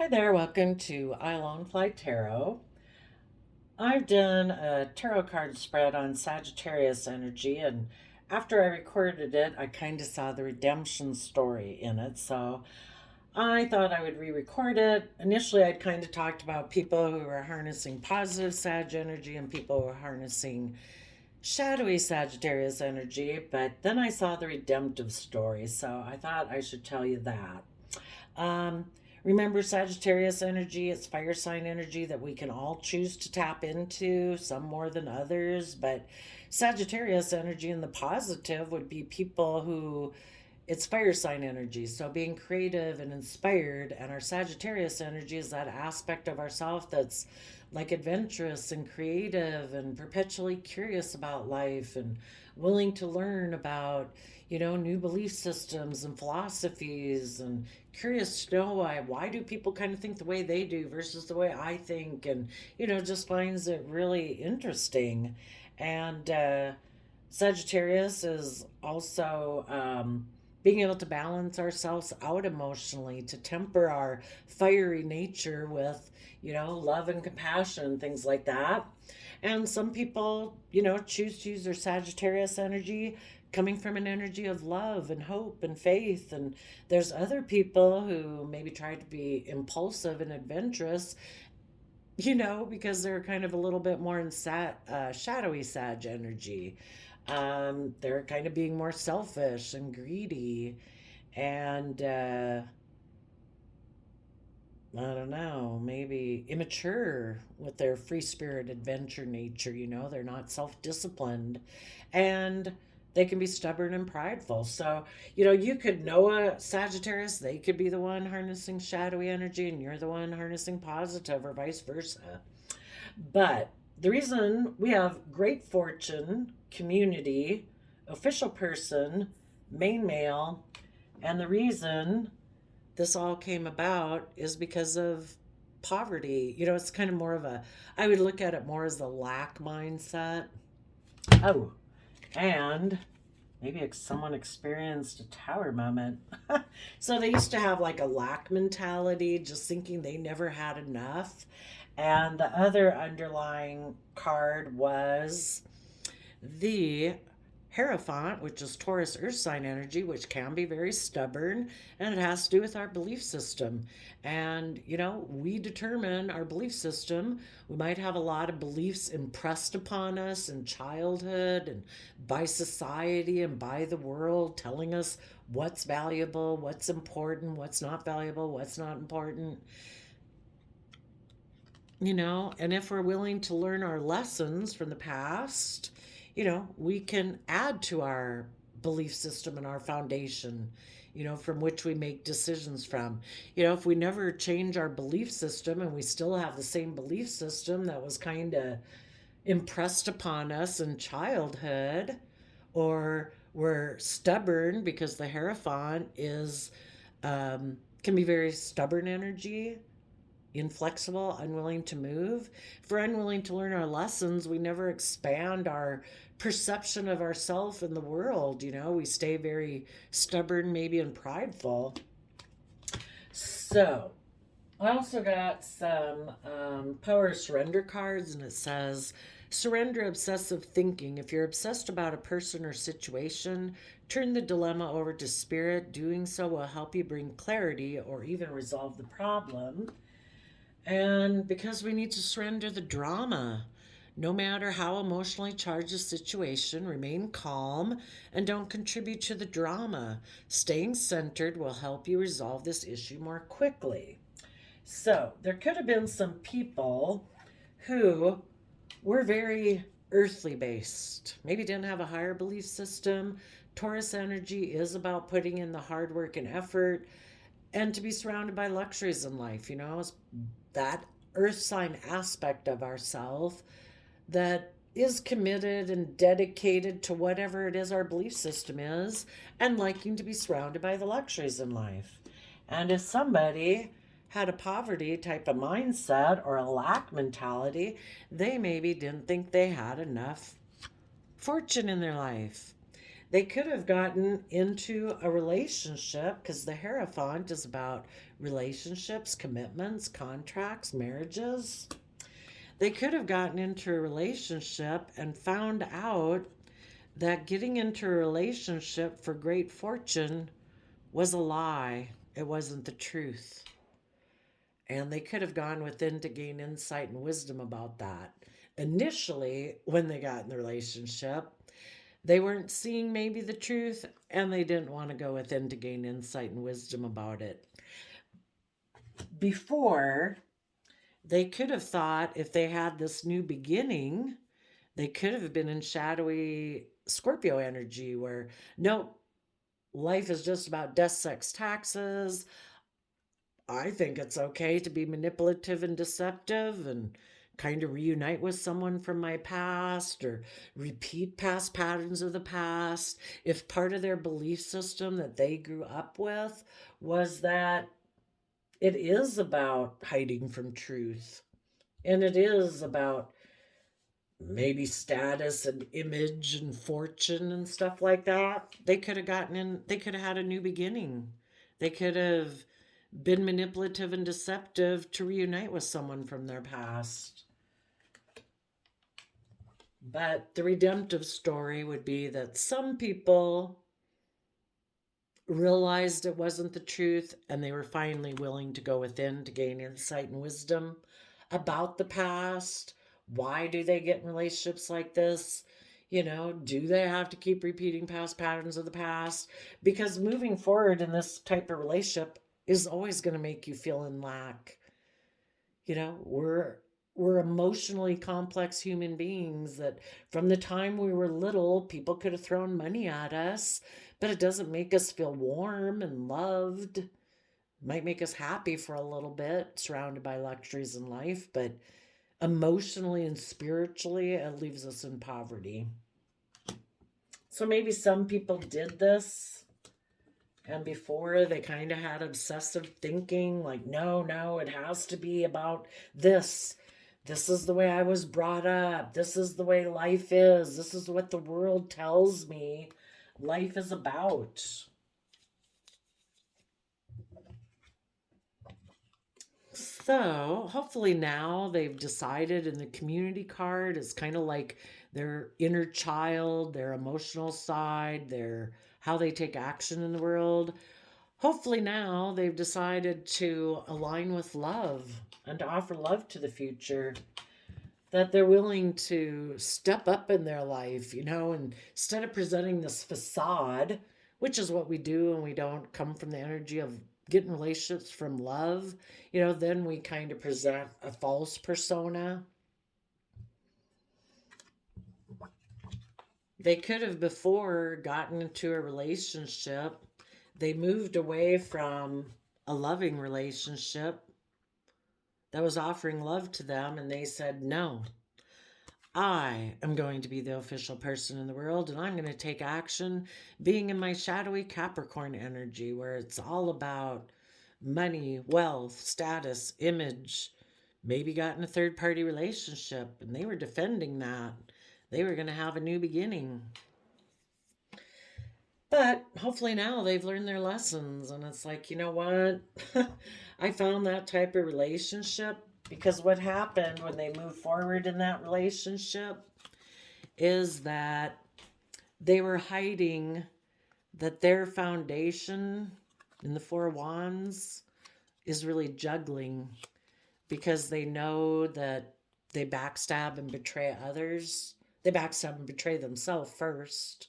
Hi there, welcome to Alone Fly Tarot. I've done a tarot card spread on Sagittarius energy, and after I recorded it, I kind of saw the redemption story in it, so I thought I would re record it. Initially, I'd kind of talked about people who were harnessing positive Sag energy and people who were harnessing shadowy Sagittarius energy, but then I saw the redemptive story, so I thought I should tell you that. Um, Remember, Sagittarius energy, it's fire sign energy that we can all choose to tap into, some more than others. But Sagittarius energy in the positive would be people who it's fire sign energy. So being creative and inspired, and our Sagittarius energy is that aspect of ourself that's like adventurous and creative and perpetually curious about life and willing to learn about new belief systems and philosophies and curious to know why do people kind of think the way they do versus the way I think, and just finds it really interesting. And Sagittarius is also being able to balance ourselves out emotionally, to temper our fiery nature with, love and compassion, things like that. And some people, choose to use their Sagittarius energy coming from an energy of love and hope and faith. And there's other people who maybe try to be impulsive and adventurous, because they're kind of a little bit more in shadowy Sag energy. They're kind of being more selfish and greedy and I don't know, maybe immature with their free spirit adventure nature. They're not self disciplined and they can be stubborn and prideful. So, you could know a Sagittarius, they could be the one harnessing shadowy energy, and you're the one harnessing positive, or vice versa. But the reason we have great fortune, community, official person, main male, and the reason this all came about is because of poverty. It's kind of more of I would look at it more as the lack mindset. Oh, and maybe someone experienced a tower moment. So they used to have like a lack mentality, just thinking they never had enough. And the other underlying card was the Hierophant, which is Taurus earth sign energy, which can be very stubborn, and it has to do with our belief system. And, we determine our belief system. We might have a lot of beliefs impressed upon us in childhood and by society and by the world, telling us what's valuable, what's important, what's not valuable, what's not important. And if we're willing to learn our lessons from the past, we can add to our belief system and our foundation, from which we make decisions from. If we never change our belief system and we still have the same belief system that was kind of impressed upon us in childhood, or we're stubborn, because the Hierophant is can be very stubborn energy, inflexible, unwilling to move. If we're unwilling to learn our lessons, we never expand our perception of ourselves in the world. We stay very stubborn, maybe, and prideful. So, I also got some power surrender cards, and it says, surrender obsessive thinking. If you're obsessed about a person or situation, turn the dilemma over to spirit. Doing so will help you bring clarity or even resolve the problem. And because we need to surrender the drama, no matter how emotionally charged a situation, remain calm and don't contribute to the drama. Staying centered will help you resolve this issue more quickly. So, there could have been some people who were very earthly based, maybe didn't have a higher belief system. Taurus energy is about putting in the hard work and effort and to be surrounded by luxuries in life. That earth sign aspect of ourself that is committed and dedicated to whatever it is our belief system is, and liking to be surrounded by the luxuries in life. And if somebody had a poverty type of mindset or a lack mentality, they maybe didn't think they had enough fortune in their life. They could have gotten into a relationship because the Hierophant is about relationships, commitments, contracts, marriages. They could have gotten into a relationship and found out that getting into a relationship for great fortune was a lie. It wasn't the truth. And they could have gone within to gain insight and wisdom about that. Initially, when they got in the relationship, they weren't seeing maybe the truth and they didn't want to go within to gain insight and wisdom about it. Before, they could have thought if they had this new beginning, they could have been in shadowy Scorpio energy where, nope, life is just about death, sex, taxes. I think it's okay to be manipulative and deceptive and kind of reunite with someone from my past or repeat past patterns of the past. If part of their belief system that they grew up with was that it is about hiding from truth and it is about maybe status and image and fortune and stuff like that, they could have gotten in, they could have had a new beginning. They could have been manipulative and deceptive to reunite with someone from their past. But the redemptive story would be that some people realized it wasn't the truth and they were finally willing to go within to gain insight and wisdom about the past. Why do they get in relationships like this? You know, do they have to keep repeating past patterns of the past? Because moving forward in this type of relationship is always going to make you feel in lack. You know, we're emotionally complex human beings that from the time we were little, people could have thrown money at us, but it doesn't make us feel warm and loved. It might make us happy for a little bit, surrounded by luxuries in life, but emotionally and spiritually, it leaves us in poverty. So maybe some people did this, and before they kind of had obsessive thinking, like, no, it has to be about this. This is the way I was brought up. This is the way life is. This is what the world tells me life is about. So hopefully now they've decided, and the community card is kind of like their inner child, their emotional side, their how they take action in the world. Hopefully now they've decided to align with love and to offer love to the future. That they're willing to step up in their life, you know, and instead of presenting this facade, which is what we do when we don't come from the energy of getting relationships from love, you know, then we kind of present a false persona. They could have before gotten into a relationship. They moved away from a loving relationship that was offering love to them, and they said, no, I am going to be the official person in the world and I'm going to take action being in my shadowy Capricorn energy where it's all about money, wealth, status, image. Maybe got in a third party relationship and they were defending that. They were going to have a new beginning. But hopefully now they've learned their lessons and it's like, you know what? I found that type of relationship because what happened when they moved forward in that relationship is that they were hiding that their foundation in the Four of Wands is really juggling because they know that they backstab and betray others. They backstab and betray themselves first.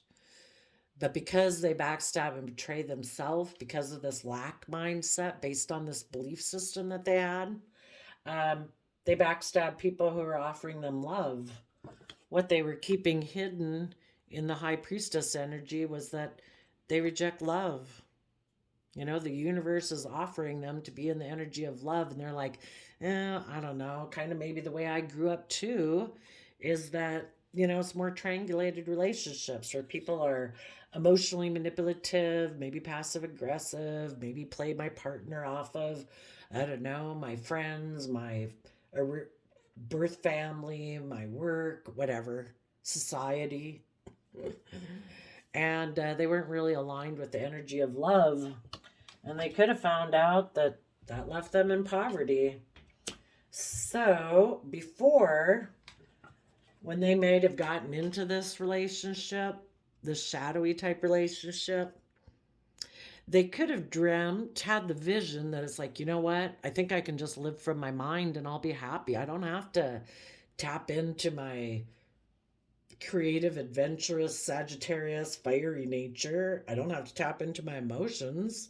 But because they backstab and betray themselves because of this lack mindset based on this belief system that they had, um, they backstab people who are offering them love. What they were keeping hidden in the High Priestess energy was that they reject love. You know, the universe is offering them to be in the energy of love, and they're like, I don't know, kind of maybe the way I grew up too, is that, you know, it's more triangulated relationships where people are emotionally manipulative, maybe passive aggressive, maybe play my partner off of, I don't know, my friends, my birth family, my work, whatever, society. and they weren't really aligned with the energy of love. And they could have found out that that left them in poverty. So, before, when they might have gotten into this relationship, this shadowy type relationship, they could have dreamt, had the vision that it's like, you know what? I think I can just live from my mind and I'll be happy. I don't have to tap into my creative, adventurous, Sagittarius, fiery nature. I don't have to tap into my emotions.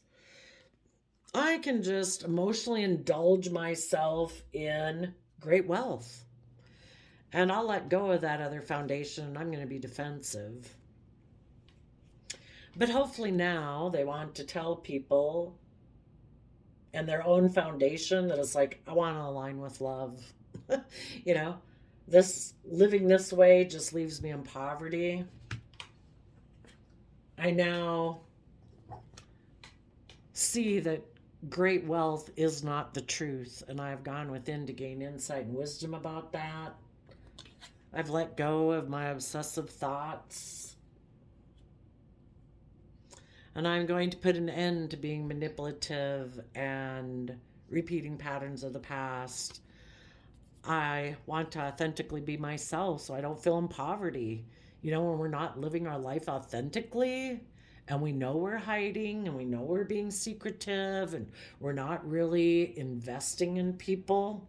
I can just emotionally indulge myself in great wealth. And I'll let go of that other foundation and I'm going to be defensive. But hopefully now they want to tell people and their own foundation that it's like, I want to align with love. You know, this living this way just leaves me in poverty. I now see that great wealth is not the truth, and I have gone within to gain insight and wisdom about that. I've let go of my obsessive thoughts. And I'm going to put an end to being manipulative and repeating patterns of the past. I want to authentically be myself so I don't feel in poverty. You know, when we're not living our life authentically and we know we're hiding and we know we're being secretive and we're not really investing in people,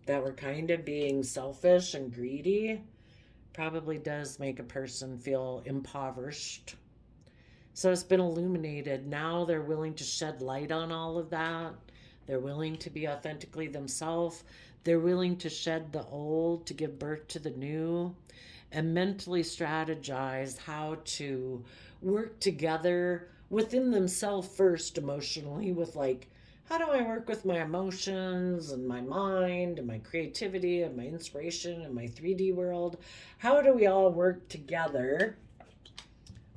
that we're kind of being selfish and greedy, probably does make a person feel impoverished. So it's been illuminated. Now they're willing to shed light on all of that. They're willing to be authentically themselves. They're willing to shed the old to give birth to the new and mentally strategize how to work together within themselves first emotionally with like, how do I work with my emotions and my mind and my creativity and my inspiration and my 3D world? How do we all work together?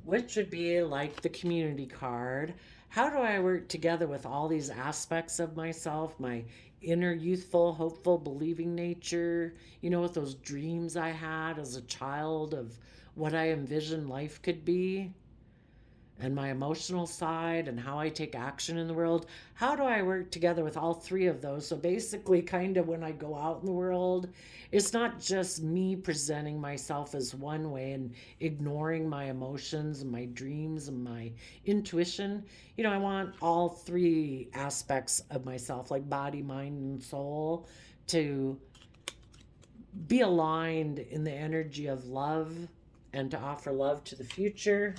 Which would be like the community card. How do I work together with all these aspects of myself, my inner youthful, hopeful, believing nature, you know, with those dreams I had as a child of what I envisioned life could be, and my emotional side and how I take action in the world. How do I work together with all three of those? So basically, kind of when I go out in the world, it's not just me presenting myself as one way and ignoring my emotions and my dreams and my intuition. You know, I want all three aspects of myself, like body, mind, and soul, to be aligned in the energy of love and to offer love to the future.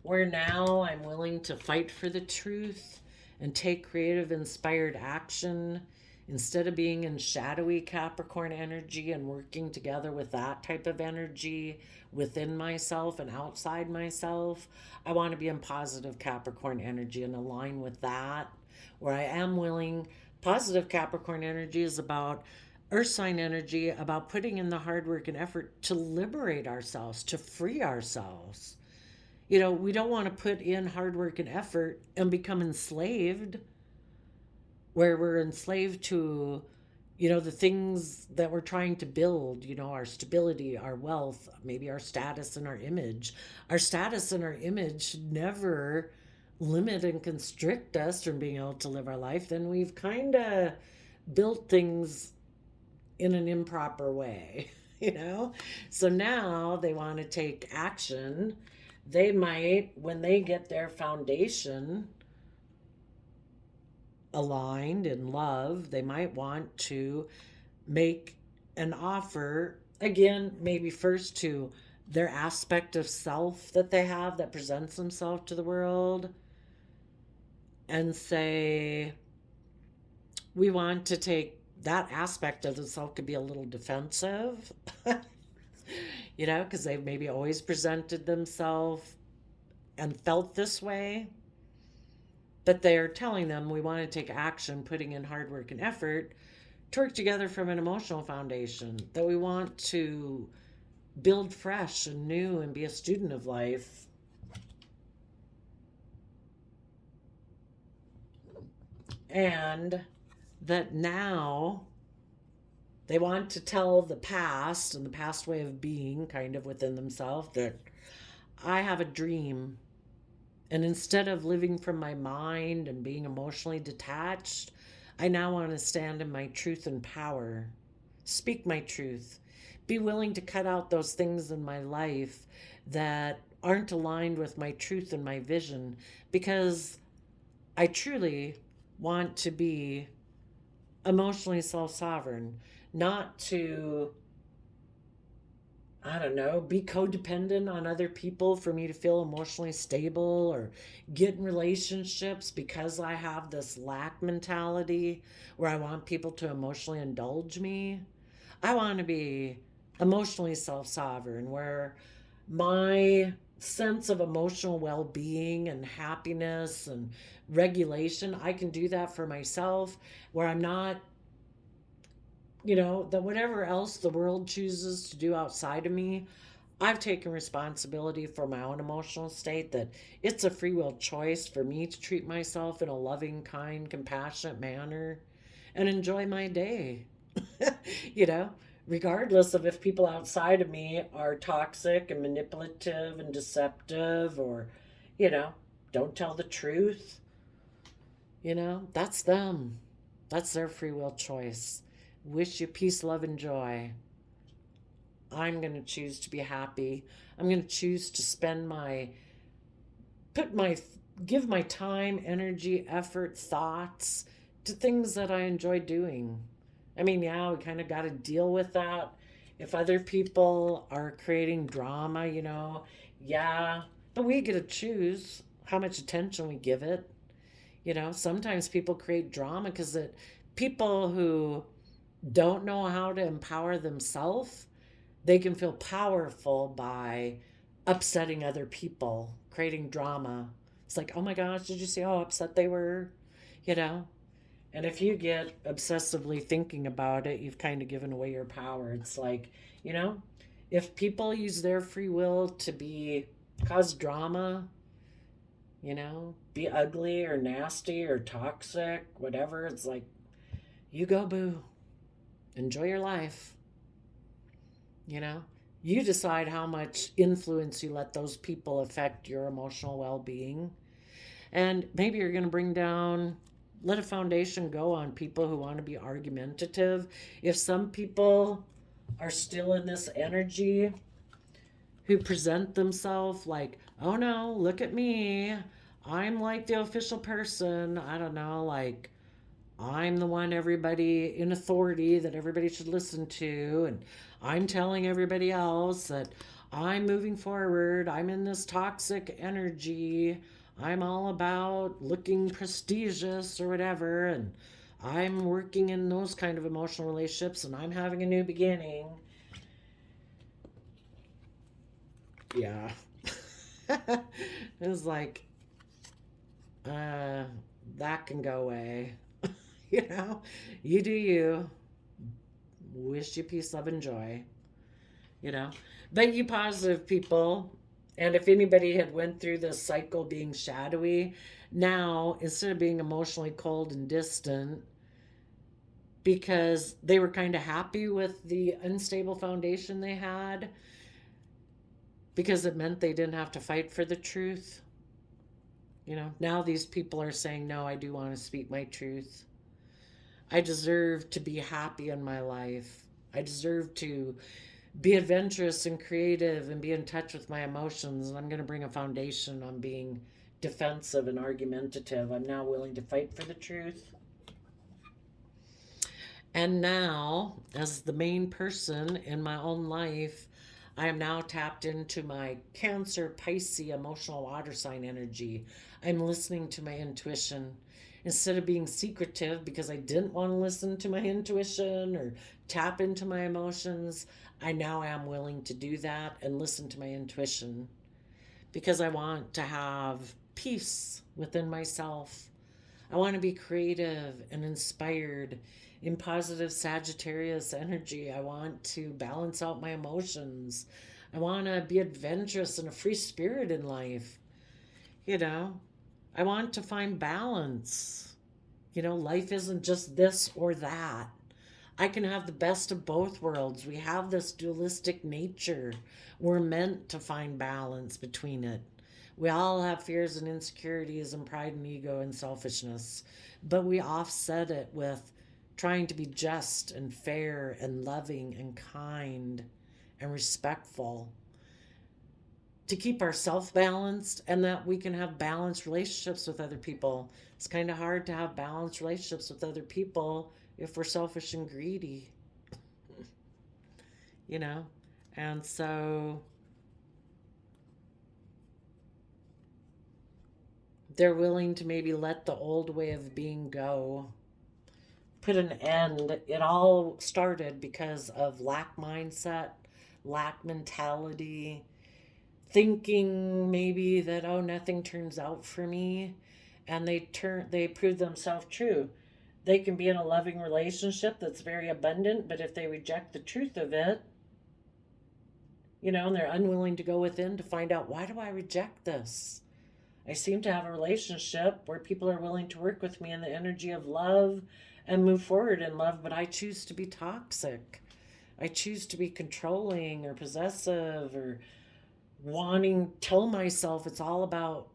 Where now I'm willing to fight for the truth and take creative, inspired action instead of being in shadowy Capricorn energy and working together with that type of energy within myself and outside myself. I want to be in positive Capricorn energy and align with that, where I am willing. Positive Capricorn energy is about earth sign energy, about putting in the hard work and effort to liberate ourselves, to free ourselves. You know, we don't want to put in hard work and effort and become enslaved, where we're enslaved to, you know, the things that we're trying to build, you know, our stability, our wealth, maybe our status and our image. Our status and our image should never limit and constrict us from being able to live our life. Then we've kind of built things in an improper way, you know? So now they want to take action. They might, when they get their foundation aligned in love, they might want to make an offer, again, maybe first to their aspect of self that they have that presents themselves to the world, and say, we want to take that aspect of the self, could be a little defensive, you know, because they've maybe always presented themselves and felt this way. But they're telling them we want to take action, putting in hard work and effort to work together from an emotional foundation, that we want to build fresh and new and be a student of life. And that now They want to tell the past and the past way of being kind of within themselves that I have a dream. And instead of living from my mind and being emotionally detached, I now want to stand in my truth and power, speak my truth, be willing to cut out those things in my life that aren't aligned with my truth and my vision, because I truly want to be emotionally self sovereign, not to, I don't know, be codependent on other people for me to feel emotionally stable, or get in relationships because I have this lack mentality where I want people to emotionally indulge me. I want to be emotionally self sovereign, where my sense of emotional well being and happiness and regulation, I can do that for myself, where I'm not, that whatever else the world chooses to do outside of me, I've taken responsibility for my own emotional state, that it's a free will choice for me to treat myself in a loving, kind, compassionate manner and enjoy my day. you know, Regardless of if people outside of me are toxic and manipulative and deceptive, or, you know, don't tell the truth. That's them. That's their free will choice. Wish you peace, love, and joy. I'm going to choose to be happy. I'm going to choose to put my, give my time, energy, effort, thoughts to things that I enjoy doing. I mean, yeah, we kind of got to deal with that. If other people are creating drama, yeah, but we get to choose how much attention we give it. Sometimes people create drama because people who don't know how to empower themselves, they can feel powerful by upsetting other people, creating drama. It's like, oh my gosh, did you see how upset they were? You know? And if you get obsessively thinking about it, you've kind of given away your power. It's like, you know, if people use their free will to cause drama, be ugly or nasty or toxic, whatever, it's like, you go, boo. Enjoy your life. You know, you decide how much influence you let those people affect your emotional well being. And maybe you're going to let a foundation go on people who want to be argumentative. If some people are still in this energy, who present themselves like, oh no, look at me. I'm like the official person. I don't know, like, I'm the one everybody in authority that everybody should listen to, and I'm telling everybody else that I'm moving forward. I'm in this toxic energy. I'm all about looking prestigious or whatever, and I'm working in those kind of emotional relationships, and I'm having a new beginning. Yeah. It's like, that can go away. you know, you do you. Wish you peace, love, and joy. You know, but you positive people, and if anybody had went through this cycle being shadowy, now instead of being emotionally cold and distant because they were kind of happy with the unstable foundation they had, because it meant they didn't have to fight for the truth. Now these people are saying, no, I do want to speak my truth. I deserve to be happy in my life. I deserve to be adventurous and creative and be in touch with my emotions. And I'm going to bring a foundation on being defensive and argumentative. I'm now willing to fight for the truth. And now, as the main person in my own life, I am now tapped into my Cancer Pisces emotional water sign energy. I'm listening to my intuition instead of being secretive because I didn't want to listen to my intuition or tap into my emotions. I now am willing to do that and listen to my intuition because I want to have peace within myself. I want to be creative and inspired in positive Sagittarius energy. I want to balance out my emotions. I want to be adventurous and a free spirit in life. I want to find balance. Life isn't just this or that. I can have the best of both worlds. We have this dualistic nature. We're meant to find balance between it. We all have fears and insecurities and pride and ego and selfishness, but we offset it with trying to be just and fair and loving and kind and respectful to keep ourselves balanced and that we can have balanced relationships with other people. It's kind of hard to have balanced relationships with other people if we're selfish and greedy, you know? And so they're willing to maybe let the old way of being go, put an end. It all started because of lack mindset, lack mentality, thinking maybe that, oh, nothing turns out for me, and they prove themselves true. They can be in a loving relationship that's very abundant, but if they reject the truth of it, and they're unwilling to go within to find out, why do I reject this? I seem to have a relationship where people are willing to work with me in the energy of love and move forward in love, but I choose to be toxic. I choose to be controlling or possessive or tell myself it's all about,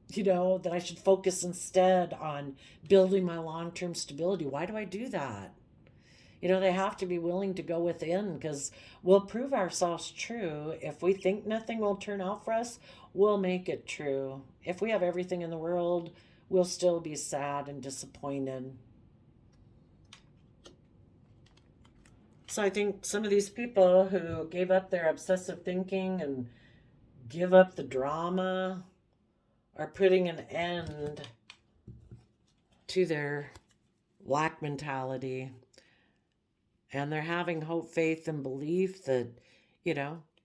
that I should focus instead on building my long term stability. Why do I do that? They have to be willing to go within because we'll prove ourselves true. If we think nothing will turn out for us, we'll make it true. If we have everything in the world, we'll still be sad and disappointed. So I think some of these people who gave up their obsessive thinking and give up the drama are putting an end to their lack mentality. And they're having hope, faith, and belief that,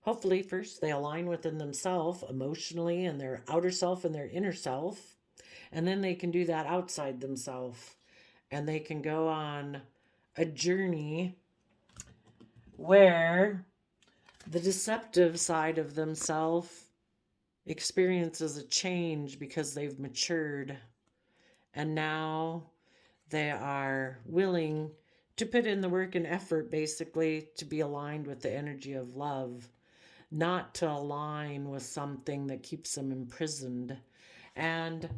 hopefully first they align within themselves emotionally and their outer self and their inner self. And then they can do that outside themselves. And they can go on a journey where the deceptive side of themselves experiences a change because they've matured. And now they are willing to put in the work and effort basically to be aligned with the energy of love, not to align with something that keeps them imprisoned. And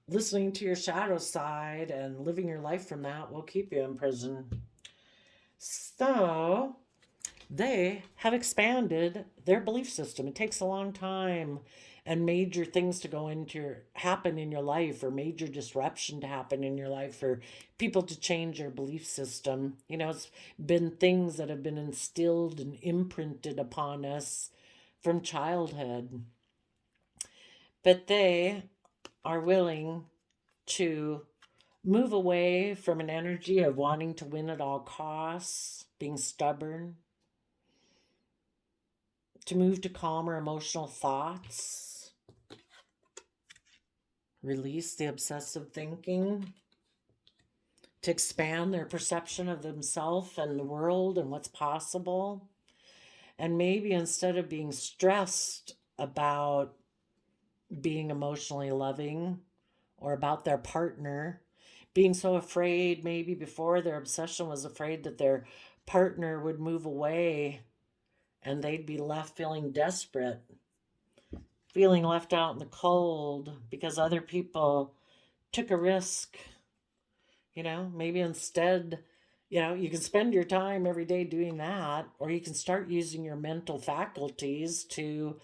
listening to your shadow side and living your life from that will keep you in prison. So they have expanded their belief system. It takes a long time and major things to happen in your life, or major disruption to happen in your life, for people to change their belief system. It's been things that have been instilled and imprinted upon us from childhood. But they are willing to move away from an energy of wanting to win at all costs, being stubborn, to move to calmer emotional thoughts, release the obsessive thinking, to expand their perception of themselves and the world and what's possible. And maybe instead of being stressed about being emotionally loving or about their partner, being so afraid, maybe before their obsession was afraid that their partner would move away and they'd be left feeling desperate, feeling left out in the cold because other people took a risk. Maybe instead, you can spend your time every day doing that, or you can start using your mental faculties to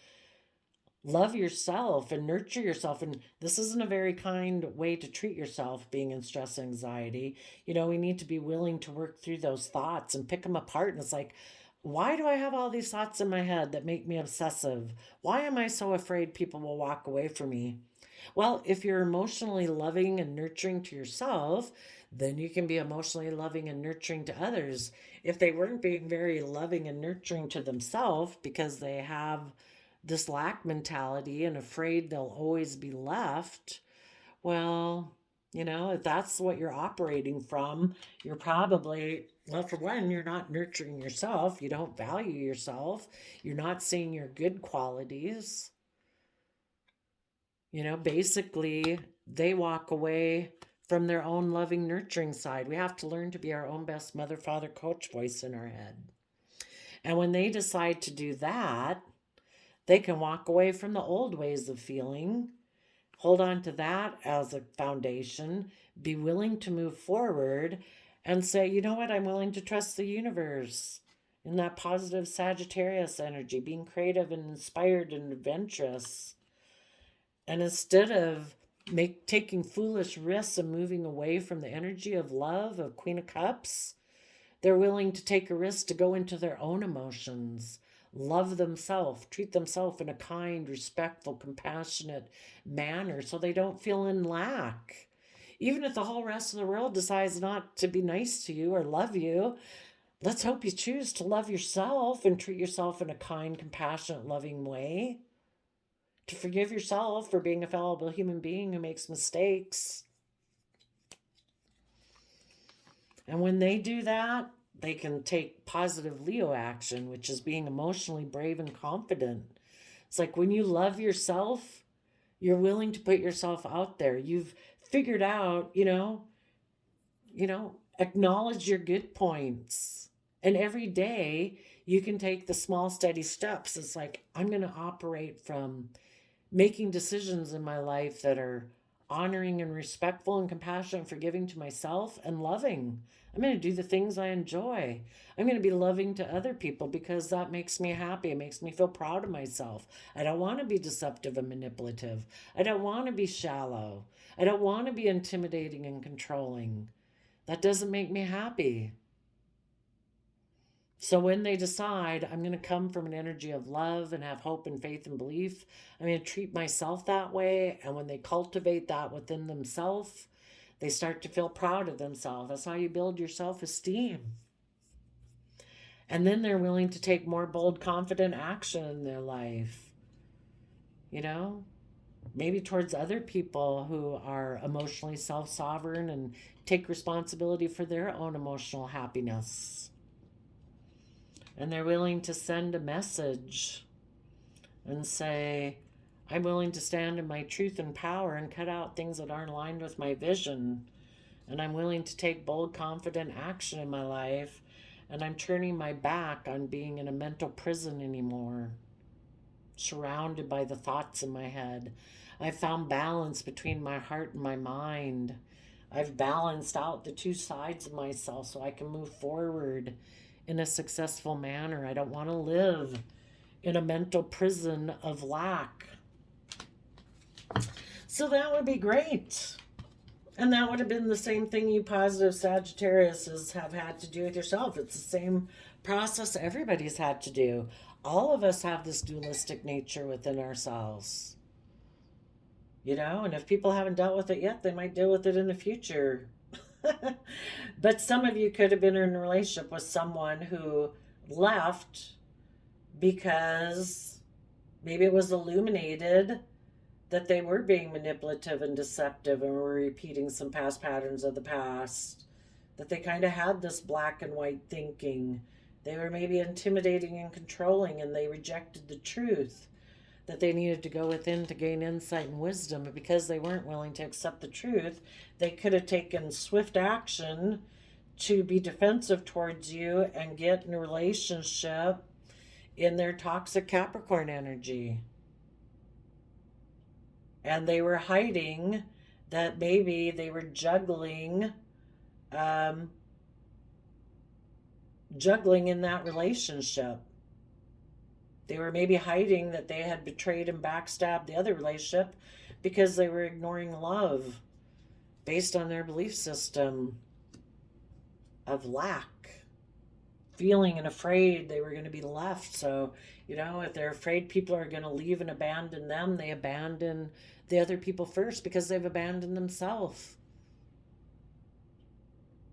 love yourself and nurture yourself. And this isn't a very kind way to treat yourself, being in stress anxiety. We need to be willing to work through those thoughts and pick them apart. And it's like, why do I have all these thoughts in my head that make me obsessive? Why am I so afraid people will walk away from me? Well, if you're emotionally loving and nurturing to yourself, then you can be emotionally loving and nurturing to others. If they weren't being very loving and nurturing to themselves because they have this lack mentality and afraid they'll always be left, well, if that's what you're operating from, you're probably, well, for one, you're not nurturing yourself. You don't value yourself. You're not seeing your good qualities. Basically, they walk away from their own loving, nurturing side. We have to learn to be our own best mother, father, coach voice in our head. And when they decide to do that, they can walk away from the old ways of feeling, hold on to that as a foundation, be willing to move forward and say, you know what, I'm willing to trust the universe in that positive Sagittarius energy, being creative and inspired and adventurous. And instead of taking foolish risks and moving away from the energy of love, of Queen of Cups, they're willing to take a risk to go into their own emotions, love themselves, treat themselves in a kind, respectful, compassionate manner so they don't feel in lack. Even if the whole rest of the world decides not to be nice to you or love you, let's hope you choose to love yourself and treat yourself in a kind, compassionate, loving way. To forgive yourself for being a fallible human being who makes mistakes. And when they do that, they can take positive Leo action, which is being emotionally brave and confident. It's like when you love yourself, you're willing to put yourself out there. You've figured out, acknowledge your good points. And every day you can take the small, steady steps. It's like, I'm going to operate from making decisions in my life that are honoring and respectful and compassionate and forgiving to myself and loving. I'm going to do the things I enjoy. I'm going to be loving to other people because that makes me happy. It makes me feel proud of myself. I don't want to be deceptive and manipulative. I don't want to be shallow. I don't want to be intimidating and controlling. That doesn't make me happy. So when they decide I'm going to come from an energy of love and have hope and faith and belief, I'm going to treat myself that way. And when they cultivate that within themselves, they start to feel proud of themselves. That's how you build your self-esteem. And then they're willing to take more bold, confident action in their life. Maybe towards other people who are emotionally self-sovereign and take responsibility for their own emotional happiness. And they're willing to send a message and say, I'm willing to stand in my truth and power and cut out things that aren't aligned with my vision. And I'm willing to take bold, confident action in my life. And I'm turning my back on being in a mental prison anymore, surrounded by the thoughts in my head. I've found balance between my heart and my mind. I've balanced out the two sides of myself so I can move forward in a successful manner. I don't want to live in a mental prison of lack. So that would be great. And that would have been the same thing you positive Sagittariuses have had to do with yourself. It's the same process everybody's had to do. All of us have this dualistic nature within ourselves. And if people haven't dealt with it yet, they might deal with it in the future. But some of you could have been in a relationship with someone who left because maybe it was illuminated that they were being manipulative and deceptive and were repeating some past patterns of the past, that they kind of had this black and white thinking. They were maybe intimidating and controlling, and they rejected the truth, that they needed to go within to gain insight and wisdom. But because they weren't willing to accept the truth, they could have taken swift action to be defensive towards you and get in a relationship in their toxic Capricorn energy. And they were hiding that maybe they were juggling in that relationship. They were maybe hiding that they had betrayed and backstabbed the other relationship because they were ignoring love based on their belief system of lack, feeling and afraid they were going to be left. So, if they're afraid people are going to leave and abandon them, they abandon the other people first because they've abandoned themselves.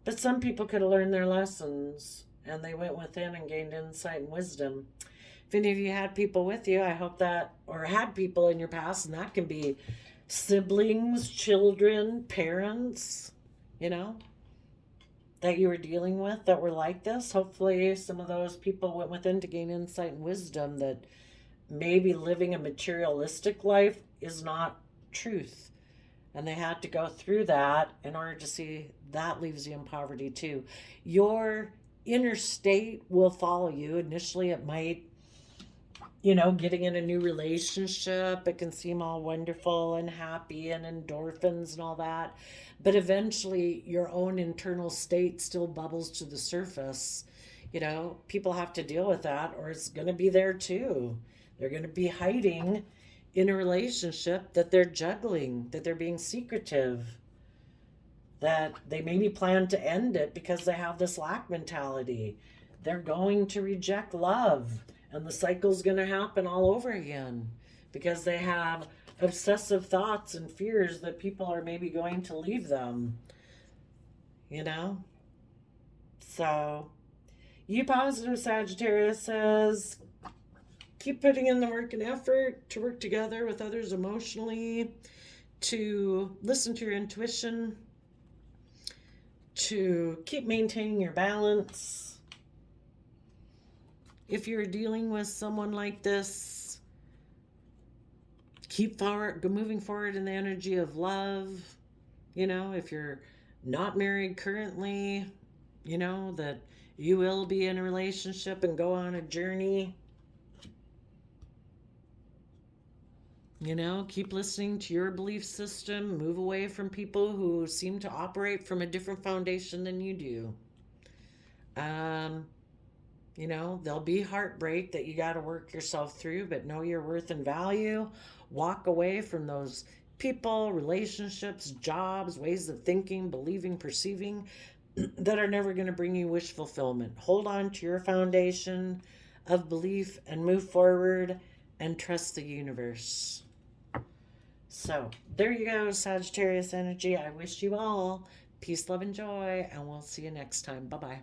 But some people could have learned their lessons and they went within and gained insight and wisdom. If any of you had people with you, I hope that, or had people in your past, and that can be siblings, children, parents, that you were dealing with that were like this. Hopefully some of those people went within to gain insight and wisdom that maybe living a materialistic life is not truth, And they had to go through that in order to see that leaves you in poverty too. Your inner state will follow you. Initially, it might, getting in a new relationship, it can seem all wonderful and happy and endorphins and all that. But eventually, your own internal state still bubbles to the surface. People have to deal with that, or it's going to be there too. They're going to be hiding in a relationship that they're juggling, that they're being secretive, that they maybe plan to end it because they have this lack mentality. They're going to reject love, and the cycle's going to happen all over again because they have obsessive thoughts and fears that people are maybe going to leave them, you know? So, you positive Sagittarius says, keep putting in the work and effort to work together with others emotionally, to listen to your intuition, to keep maintaining your balance. If you're dealing with someone like this, keep moving forward in the energy of love. If you're not married currently, that you will be in a relationship and go on a journey. Keep listening to your belief system. Move away from people who seem to operate from a different foundation than you do. There'll be heartbreak that you got to work yourself through, but know your worth and value. Walk away from those people, relationships, jobs, ways of thinking, believing, perceiving that are never going to bring you wish fulfillment. Hold on to your foundation of belief and move forward and trust the universe. So there you go, Sagittarius energy. I wish you all peace, love, and joy, and we'll see you next time. Bye-bye.